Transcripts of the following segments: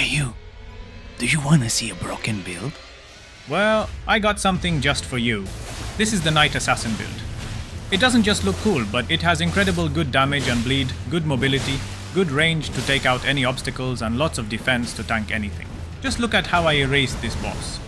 you. Do you want to see a broken build? Well, I got something just for you. This is the Knight Assassin build. It doesn't just look cool, but it has incredible good damage and bleed, good mobility, good range to take out any obstacles, and lots of defense to tank anything. Just look at how I erased this boss.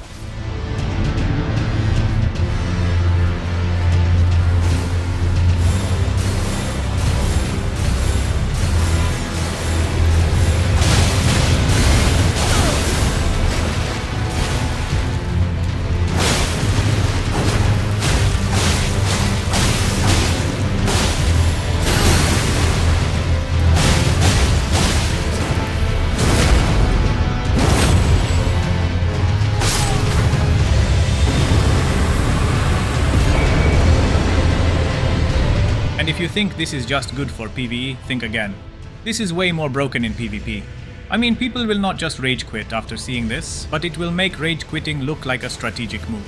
And if you think this is just good for PvE, think again. This is way more broken in PvP. I mean, people will not just rage quit after seeing this, but it will make rage quitting look like a strategic move.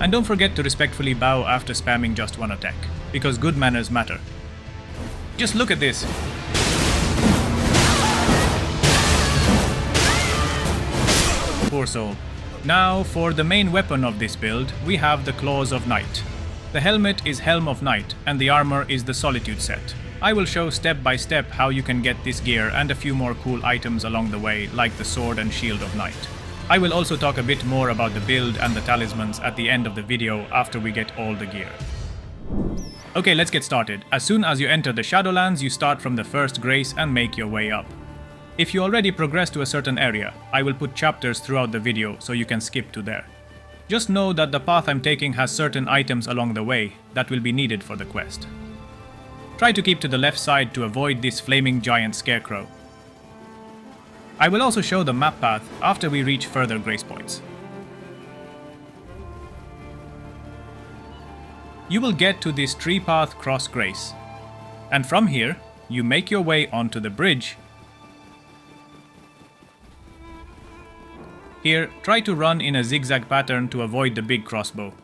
And don't forget to respectfully bow after spamming just one attack, because good manners matter. Just look at this. Poor soul. Now, for the main weapon of this build, we have the Claws of Night. The helmet is Helm of Night, and the armor is the Solitude set. I will show step by step how you can get this gear and a few more cool items along the way, like the Sword and Shield of Night. I will also talk a bit more about the build and the talismans at the end of the video after we get all the gear. Okay, let's get started. As soon as you enter the Shadowlands, you start from the first Grace and make your way up. If you already progressed to a certain area, I will put chapters throughout the video so you can skip to there. Just know that the path I'm taking has certain items along the way that will be needed for the quest. Try to keep to the left side to avoid this flaming giant scarecrow. I will also show the map path after we reach further Grace points. You will get to this tree path cross Grace, and from here you make your way onto the bridge. Here, try to run in a zigzag pattern to avoid the big crossbow.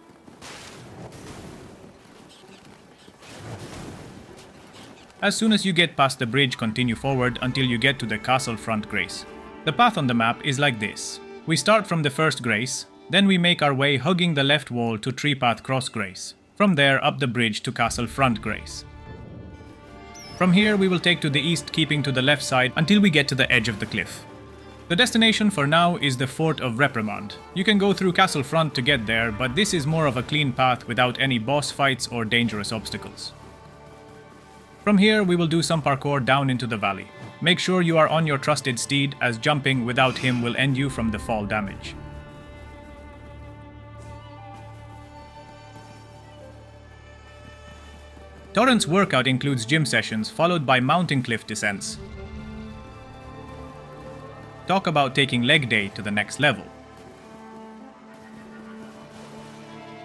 As soon as you get past the bridge, continue forward until you get to the castle front Grace. The path on the map is like this. We start from the first Grace, then we make our way hugging the left wall to tree path cross Grace. From there up the bridge to castle front Grace. From here we will take to the east, keeping to the left side until we get to the edge of the cliff. The destination for now is the Fort of Reprimand. You can go through castle front to get there, but this is more of a clean path without any boss fights or dangerous obstacles. From here we will do some parkour down into the valley. Make sure you are on your trusted steed, as jumping without him will end you from the fall damage. Torrent's workout includes gym sessions followed by mountain cliff descents. Talk about taking leg day to the next level.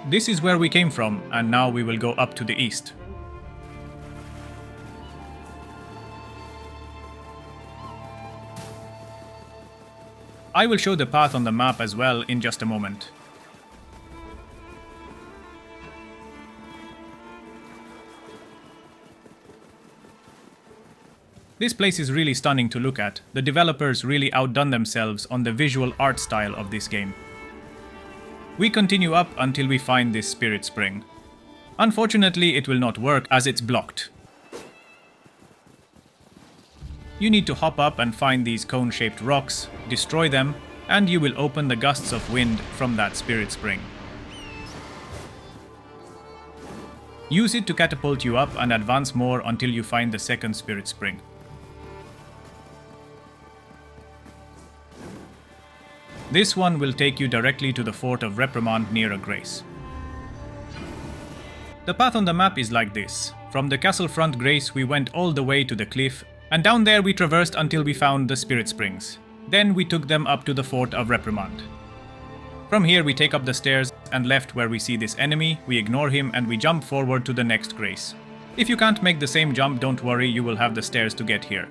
This is where we came from, and now we will go up to the east. I will show the path on the map as well in just a moment. This place is really stunning to look at. The developers really outdone themselves on the visual art style of this game. We continue up until we find this spirit spring. Unfortunately, it will not work as it's blocked. You need to hop up and find these cone-shaped rocks, destroy them, and you will open the gusts of wind from that spirit spring. Use it to catapult you up and advance more until you find the second spirit spring. This one will take you directly to the Fort of Reprimand near a Grace. The path on the map is like this. From the castle front Grace we went all the way to the cliff, and down there we traversed until we found the spirit springs. Then we took them up to the Fort of Reprimand. From here we take up the stairs and left where we see this enemy, we ignore him and we jump forward to the next Grace. If you can't make the same jump, don't worry, you will have the stairs to get here.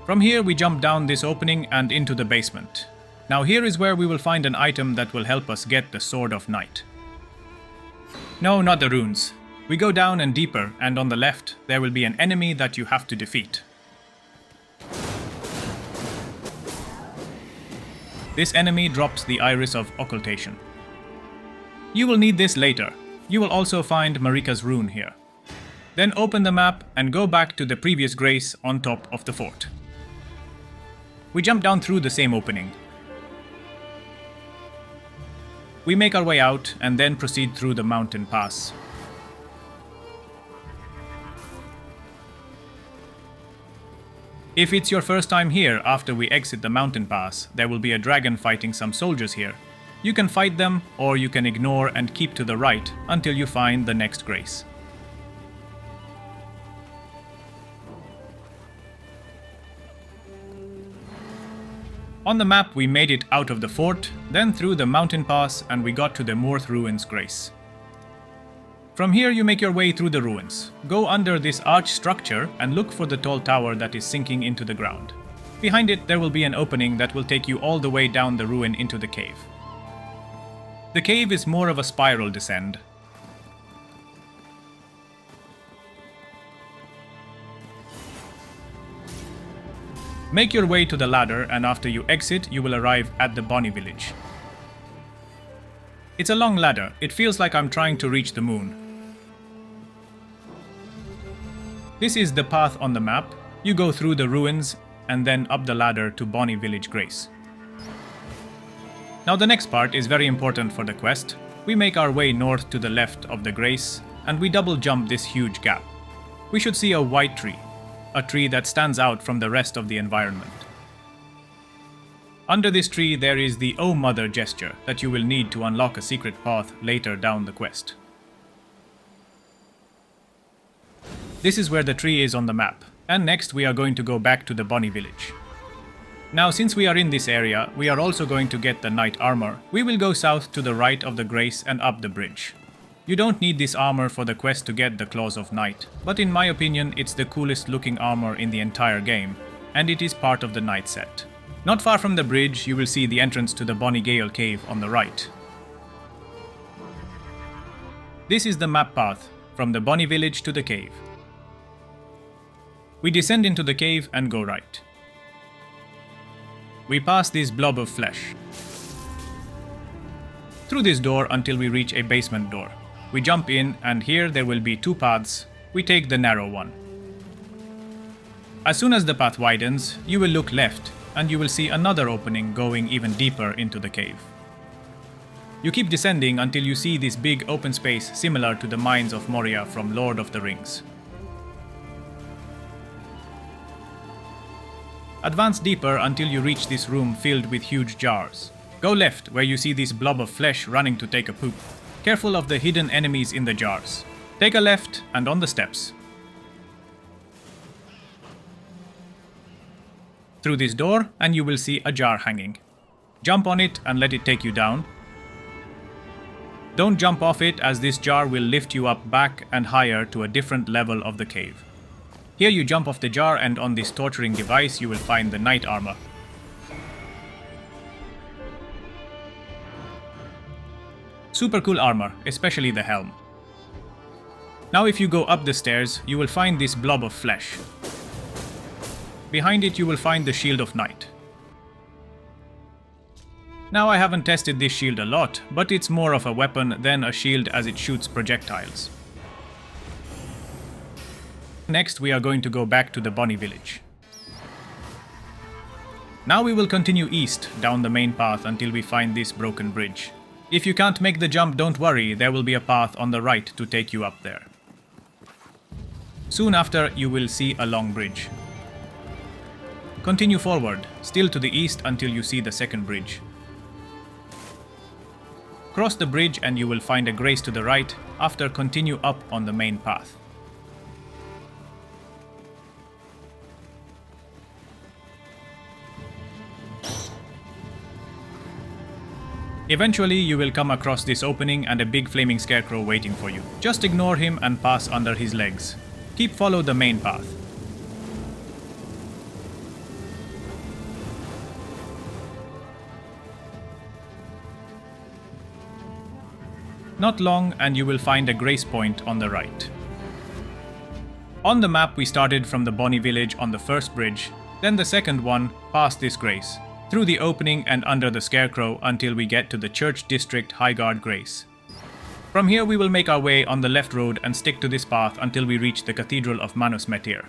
From here we jump down this opening and into the basement. Now here is where we will find an item that will help us get the Sword of Night. No, not the runes. We go down and deeper, and on the left there will be an enemy that you have to defeat. This enemy drops the Iris of Occultation. You will need this later. You will also find Marika's rune here. Then open the map and go back to the previous grace on top of the fort. We jump down through the same opening. We make our way out and then proceed through the mountain pass. If it's your first time here after we exit the mountain pass, there will be a dragon fighting some soldiers here. You can fight them, or you can ignore and keep to the right until you find the next grace. On the map we made it out of the fort, then through the mountain pass, and we got to the Moorth Ruins grace. From here you make your way through the ruins. Go under this arch structure and look for the tall tower that is sinking into the ground. Behind it there will be an opening that will take you all the way down the ruin into the cave. The cave is more of a spiral descent. Make your way to the ladder, and after you exit, you will arrive at the Bonny Village. It's a long ladder. It feels like I'm trying to reach the moon. This is the path on the map. You go through the ruins and then up the ladder to Bonny Village Grace. Now the next part is very important for the quest. We make our way north to the left of the Grace, and we double jump this huge gap. We should see a white tree. A tree that stands out from the rest of the environment. Under this tree there is the Oh Mother gesture that you will need to unlock a secret path later down the quest. This is where the tree is on the map, and next we are going to go back to the Bonny Village. Now since we are in this area, we are also going to get the knight armor. We will go south to the right of the Grace and up the bridge. You don't need this armor for the quest to get the Claws of Night, but in my opinion it's the coolest looking armor in the entire game, and it is part of the Night set. Not far from the bridge you will see the entrance to the Bonny Gaol cave on the right. This is the map path from the Bonny Village to the cave. We descend into the cave and go right. We pass this blob of flesh. Through this door until we reach a basement door. We jump in, and here there will be two paths. We take the narrow one. As soon as the path widens, you will look left, and you will see another opening going even deeper into the cave. You keep descending until you see this big open space similar to the mines of Moria from Lord of the Rings. Advance deeper until you reach this room filled with huge jars. Go left where you see this blob of flesh running to take a poop. Careful of the hidden enemies in the jars. Take a left and on the steps. Through this door and you will see a jar hanging. Jump on it and let it take you down. Don't jump off it, as this jar will lift you up back and higher to a different level of the cave. Here you jump off the jar, and on this torturing device you will find the knight armor. Super cool armor, especially the helm. Now if you go up the stairs, you will find this blob of flesh. Behind it you will find the Shield of Night. Now I haven't tested this shield a lot, but it's more of a weapon than a shield as it shoots projectiles. Next we are going to go back to the Bonny Village. Now we will continue east down the main path until we find this broken bridge. If you can't make the jump, don't worry, there will be a path on the right to take you up there. Soon after, you will see a long bridge. Continue forward, still to the east until you see the second bridge. Cross the bridge and you will find a grace to the right, after continue up on the main path. Eventually you will come across this opening and a big flaming scarecrow waiting for you. Just ignore him and pass under his legs. Follow the main path. Not long and you will find a grace point on the right. On the map we started from the Bonny Village on the first bridge, then the second one past this grace, through the opening and under the scarecrow until we get to the Church District Highguard Grace. From here we will make our way on the left road and stick to this path until we reach the Cathedral of Manus Metyr.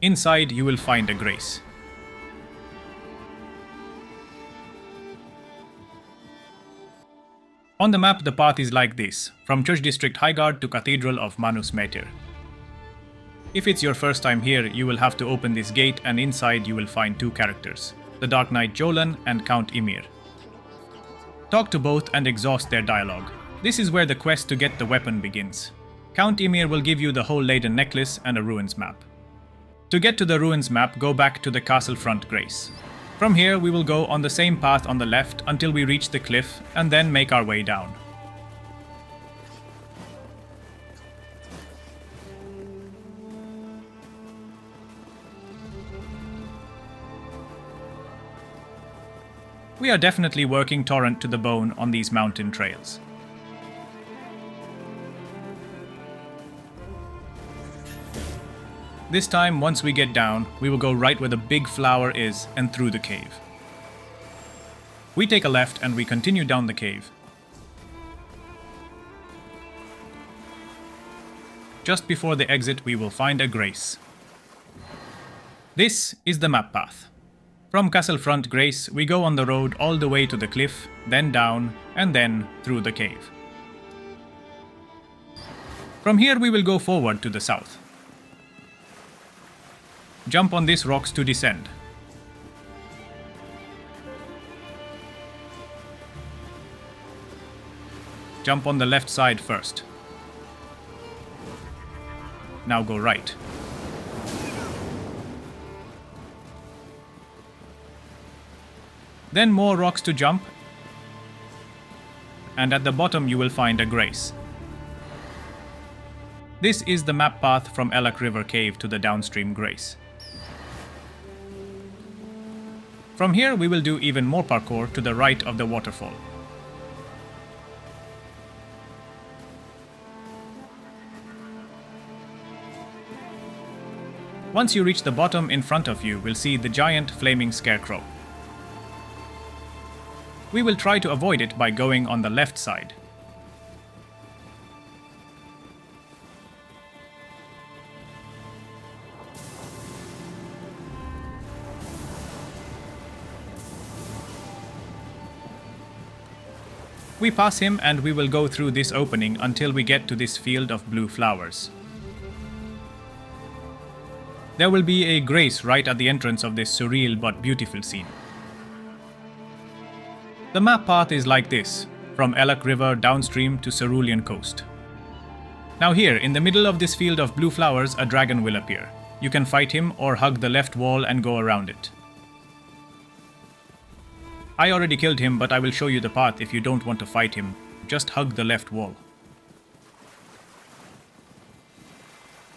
Inside you will find a grace. On the map the path is like this, from Church District Highguard to Cathedral of Manus Metyr. If it's your first time here, you will have to open this gate and inside you will find two characters, the Dark Knight Jolan and Count Ymir. Talk to both and exhaust their dialogue. This is where the quest to get the weapon begins. Count Ymir will give you the whole Leiden necklace and a ruins map. To get to the ruins map, go back to the castle front grace. From here we will go on the same path on the left until we reach the cliff and then make our way down. We are definitely working Torrent to the bone on these mountain trails. This time, once we get down, we will go right where the big flower is and through the cave. We take a left and we continue down the cave. Just before the exit, we will find a grace. This is the map path. From Castle Front Grace, we go on the road all the way to the cliff, then down, and then through the cave. From here we will go forward to the south. Jump on these rocks to descend. Jump on the left side first. Now go right. Then more rocks to jump, and at the bottom you will find a grace. This is the map path from Elak River Cave to the downstream grace. From here we will do even more parkour to the right of the waterfall. Once you reach the bottom, in front of you will see the giant flaming scarecrow. We will try to avoid it by going on the left side. We pass him and we will go through this opening until we get to this field of blue flowers. There will be a grace right at the entrance of this surreal but beautiful scene. The map path is like this, from Elak River downstream to Cerulean Coast. Now here, in the middle of this field of blue flowers, a dragon will appear. You can fight him or hug the left wall and go around it. I already killed him, but I will show you the path if you don't want to fight him. Just hug the left wall.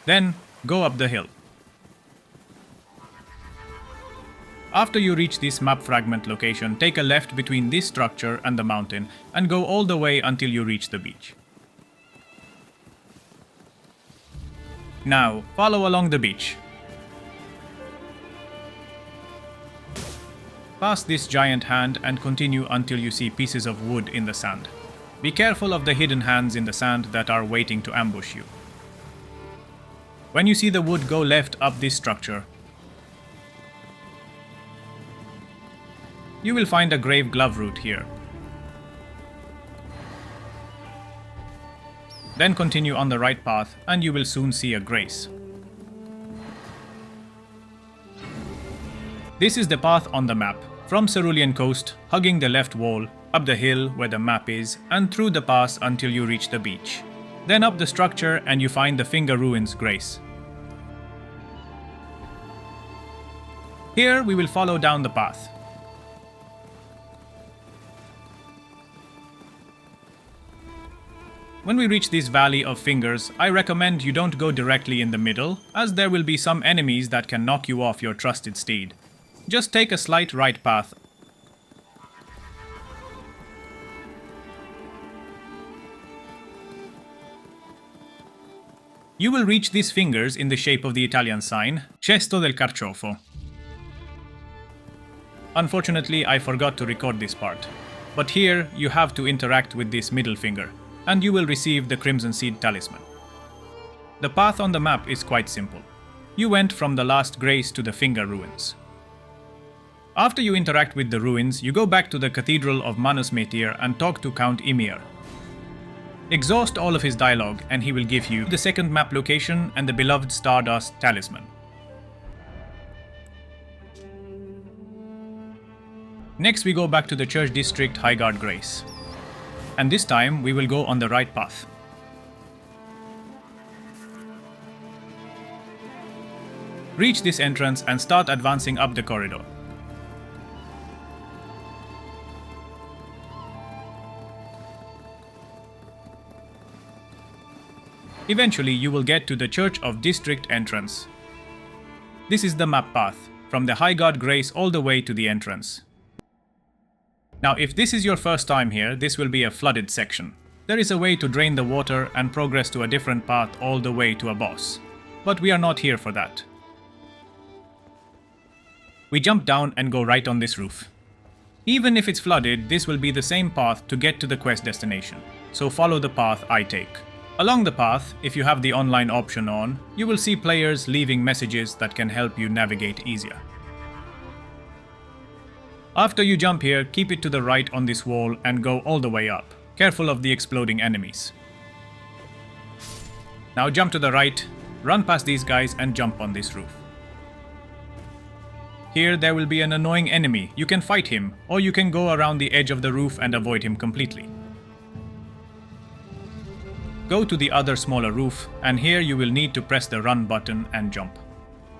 Then, go up the hill. After you reach this map fragment location, take a left between this structure and the mountain and go all the way until you reach the beach. Now, follow along the beach. Pass this giant hand and continue until you see pieces of wood in the sand. Be careful of the hidden hands in the sand that are waiting to ambush you. When you see the wood, go left up this structure. You will find a grave glove root here. Then continue on the right path and you will soon see a grace. This is the path on the map, from Cerulean Coast, hugging the left wall, up the hill where the map is, and through the pass until you reach the beach. Then up the structure and you find the Finger Ruins grace. Here we will follow down the path. When we reach this Valley of Fingers, I recommend you don't go directly in the middle, as there will be some enemies that can knock you off your trusted steed. Just take a slight right path. You will reach these fingers in the shape of the Italian sign, Cesto del Carciofo. Unfortunately, I forgot to record this part. But here, you have to interact with this middle finger, and you will receive the Crimson Seed Talisman. The path on the map is quite simple. You went from the last grace to the Finger Ruins. After you interact with the ruins, you go back to the Cathedral of Manus Metyr and talk to Count Ymir. Exhaust all of his dialogue and he will give you the second map location and the beloved Stardust Talisman. Next we go back to the Church District Highguard Grace. And this time we will go on the right path. Reach this entrance and start advancing up the corridor. Eventually, you will get to the Church of District entrance. This is the map path, from the Highguard Grace all the way to the entrance. Now, if this is your first time here, this will be a flooded section. There is a way to drain the water and progress to a different path all the way to a boss. But we are not here for that. We jump down and go right on this roof. Even if it's flooded, this will be the same path to get to the quest destination. So follow the path I take. Along the path, if you have the online option on, you will see players leaving messages that can help you navigate easier. After you jump here, keep it to the right on this wall and go all the way up. Careful of the exploding enemies. Now jump to the right, run past these guys and jump on this roof. Here there will be an annoying enemy. You can fight him, or you can go around the edge of the roof and avoid him completely. Go to the other smaller roof, and here you will need to press the run button and jump.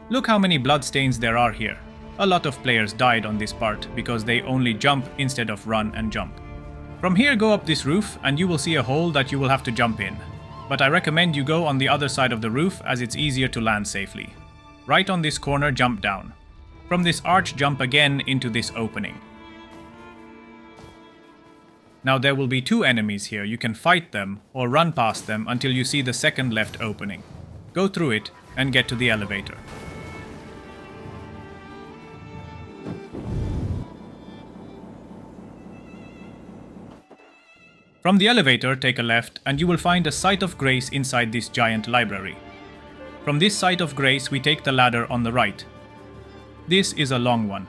Look how many bloodstains there are here. A lot of players died on this part because they only jump instead of run and jump. From here go up this roof and you will see a hole that you will have to jump in. But I recommend you go on the other side of the roof as it's easier to land safely. Right on this corner, jump down. From this arch, jump again into this opening. Now there will be two enemies here. You can fight them or run past them until you see the second left opening. Go through it and get to the elevator. From the elevator, take a left and you will find a Site of Grace inside this giant library. From this Site of Grace, we take the ladder on the right. This is a long one.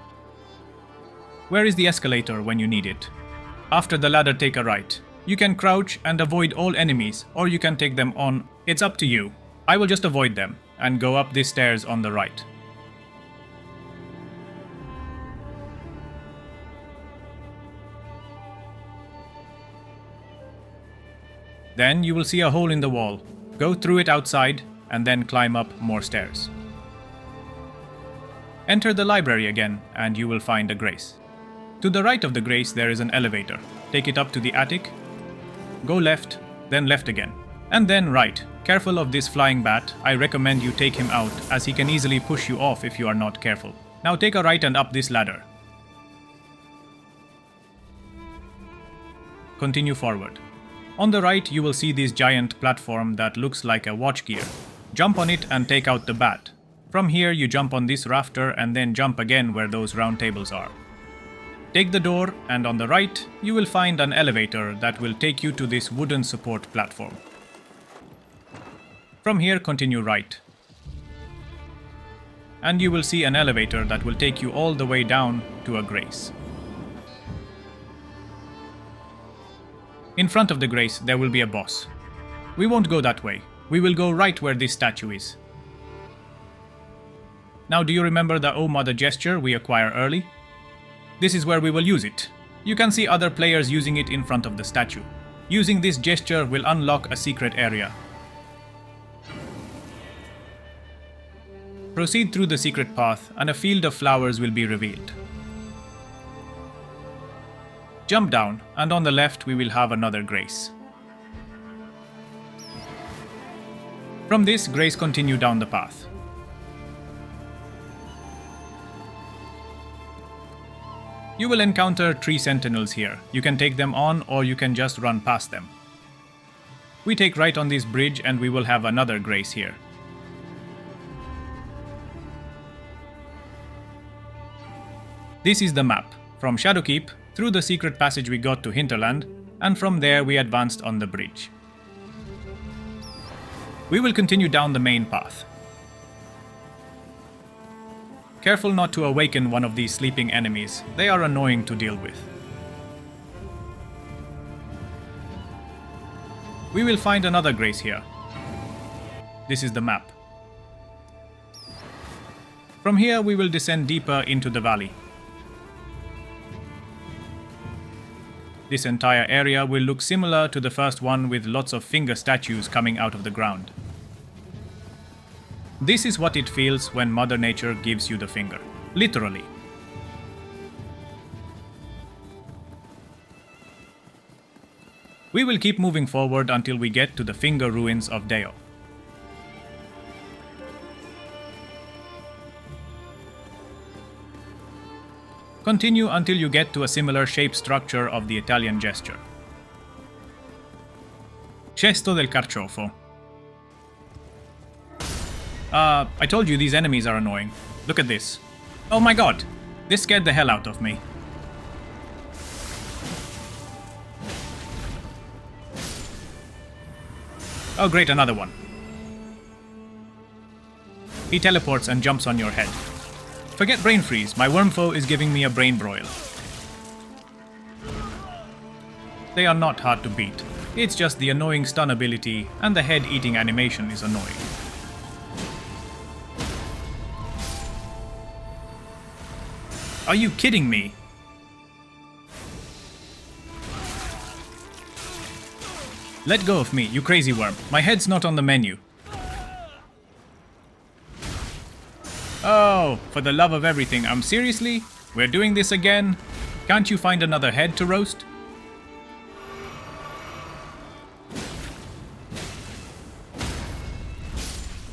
Where is the escalator when you need it? After the ladder, take a right. You can crouch and avoid all enemies, or you can take them on. It's up to you. I will just avoid them and go up these stairs on the right. Then you will see a hole in the wall. Go through it outside and then climb up more stairs. Enter the library again and you will find a grace. To the right of the grace there is an elevator. Take it up to the attic. Go left, then left again. And then right. Careful of this flying bat. I recommend you take him out as he can easily push you off if you are not careful. Now take a right and up this ladder. Continue forward. On the right you will see this giant platform that looks like a watch gear. Jump on it and take out the bat. From here you jump on this rafter and then jump again where those round tables are. Take the door and on the right you will find an elevator that will take you to this wooden support platform. From here continue right. And you will see an elevator that will take you all the way down to a grace. In front of the grace there will be a boss. We won't go that way. We will go right where this statue is. Now do you remember the Oh Mother gesture we acquired early? This is where we will use it. You can see other players using it in front of the statue. Using this gesture will unlock a secret area. Proceed through the secret path and a field of flowers will be revealed. Jump down and on the left we will have another grace. From this grace continue down the path. You will encounter 3 sentinels here. You can take them on or you can just run past them. We take right on this bridge and we will have another grace here. This is the map. From Shadowkeep, through the secret passage we got to Hinterland, and from there we advanced on the bridge. We will continue down the main path. Careful not to awaken one of these sleeping enemies, they are annoying to deal with. We will find another grace here. This is the map. From here we will descend deeper into the valley. This entire area will look similar to the first one with lots of finger statues coming out of the ground. This is what it feels when Mother Nature gives you the finger. Literally. We will keep moving forward until we get to the finger ruins of Deo. Continue until you get to a similar shape structure of the Italian gesture. Cesto del Carciofo. I told you these enemies are annoying. Look at this. Oh my god! This scared the hell out of me. Oh great, another one. He teleports and jumps on your head. Forget brain freeze, my wormfoe is giving me a brain broil. They are not hard to beat. It's just the annoying stun ability and the head-eating animation is annoying. Are you kidding me? Let go of me, you crazy worm. My head's not on the menu. Oh, for the love of everything, seriously? We're doing this again? Can't you find another head to roast?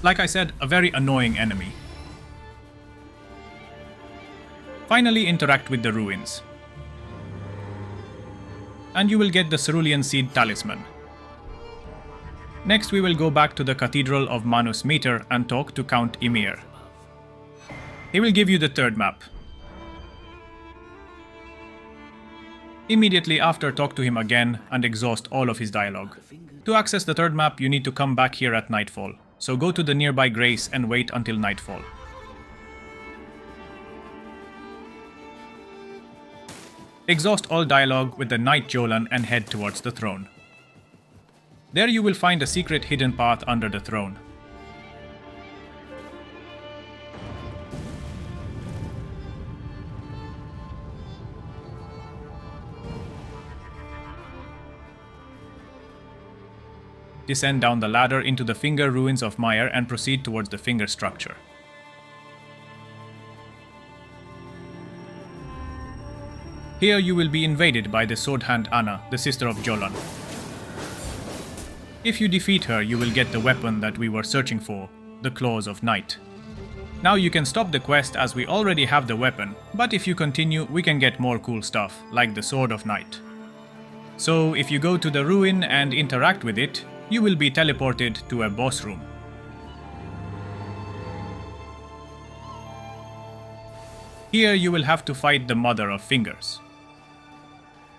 Like I said, a very annoying enemy. Finally interact with the ruins. And you will get the Cerulean Seed Talisman. Next we will go back to the Cathedral of Manus Metyr and talk to Count Ymir. He will give you the third map. Immediately after, talk to him again and exhaust all of his dialogue. To access the third map, you need to come back here at nightfall, so go to the nearby grace and wait until nightfall. Exhaust all dialogue with the Knight Jolan and head towards the throne. There you will find a secret hidden path under the throne. Descend down the ladder into the finger ruins of Metyr and proceed towards the finger structure. Here you will be invaded by the sword hand Anna, the sister of Jolan. If you defeat her, you will get the weapon that we were searching for, the Claws of Night. Now you can stop the quest as we already have the weapon, but if you continue, we can get more cool stuff, like the Sword of Night. So if you go to the ruin and interact with it, you will be teleported to a boss room. Here you will have to fight the Mother of Fingers.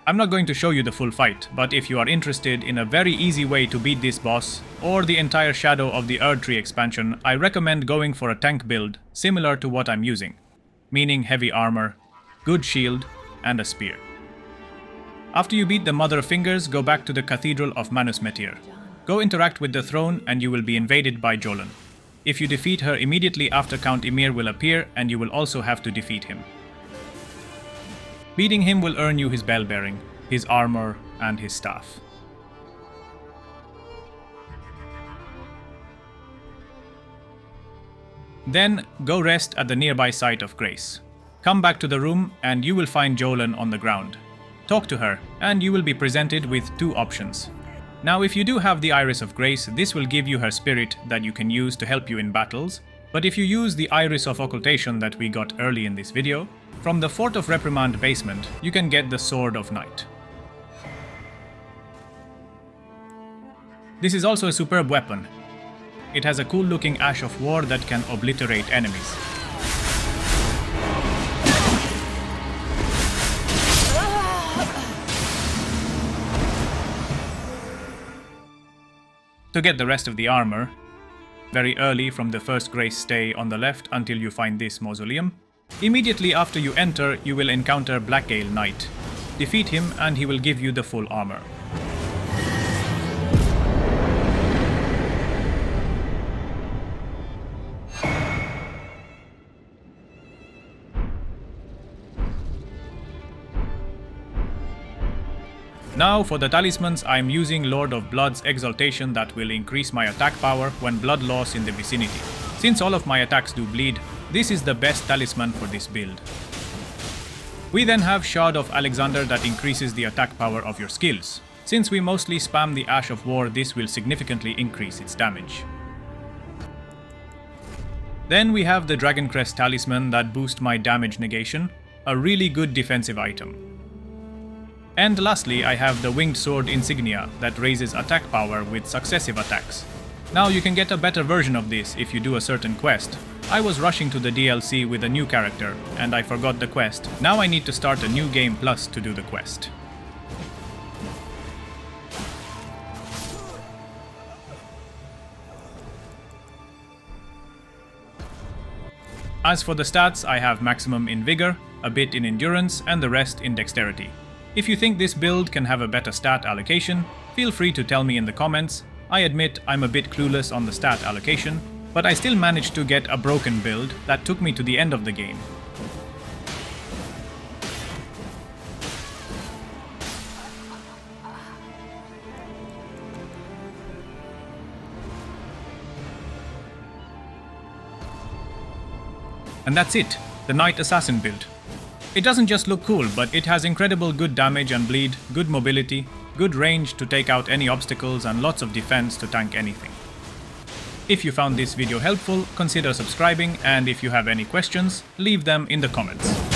I'm not going to show you the full fight, but if you are interested in a very easy way to beat this boss, or the entire Shadow of the Erdtree expansion, I recommend going for a tank build similar to what I'm using, meaning heavy armor, good shield, and a spear. After you beat the Mother of Fingers, go back to the Cathedral of Manus Metyr. Go interact with the throne and you will be invaded by Jolan. If you defeat her immediately after, Count Ymir will appear and you will also have to defeat him. Beating him will earn you his bell bearing, his armor, and his staff. Then, go rest at the nearby site of Grace. Come back to the room and you will find Jolan on the ground. Talk to her, and you will be presented with 2 options. Now if you do have the Iris of Grace, this will give you her spirit that you can use to help you in battles, But if you use the Iris of Occultation that we got early in this video, from the Fort of Reprimand basement, you can get the Sword of Night. This is also a superb weapon. It has a cool looking Ash of War that can obliterate enemies. To get the rest of the armor, very early from the first Grace Stay on the left until you find this mausoleum, immediately after you enter, you will encounter Black Gaol Knight. Defeat him and he will give you the full armor. Now for the talismans, I am using Lord of Blood's Exaltation that will increase my attack power when blood loss in the vicinity. Since all of my attacks do bleed, this is the best talisman for this build. We then have Shard of Alexander that increases the attack power of your skills. Since we mostly spam the Ash of War, this will significantly increase its damage. Then we have the Dragon Crest Talisman that boosts my damage negation, a really good defensive item. And lastly, I have the Winged Sword Insignia that raises attack power with successive attacks. Now you can get a better version of this if you do a certain quest. I was rushing to the DLC with a new character, and I forgot the quest. Now I need to start a new game plus to do the quest. As for the stats, I have maximum in Vigor, a bit in Endurance, and the rest in Dexterity. If you think this build can have a better stat allocation, feel free to tell me in the comments. I admit I'm a bit clueless on the stat allocation, but I still managed to get a broken build that took me to the end of the game. And that's it, the Knight Assassin build. It doesn't just look cool, but it has incredible good damage and bleed, good mobility, good range to take out any obstacles, and lots of defense to tank anything. If you found this video helpful, consider subscribing, and if you have any questions, leave them in the comments.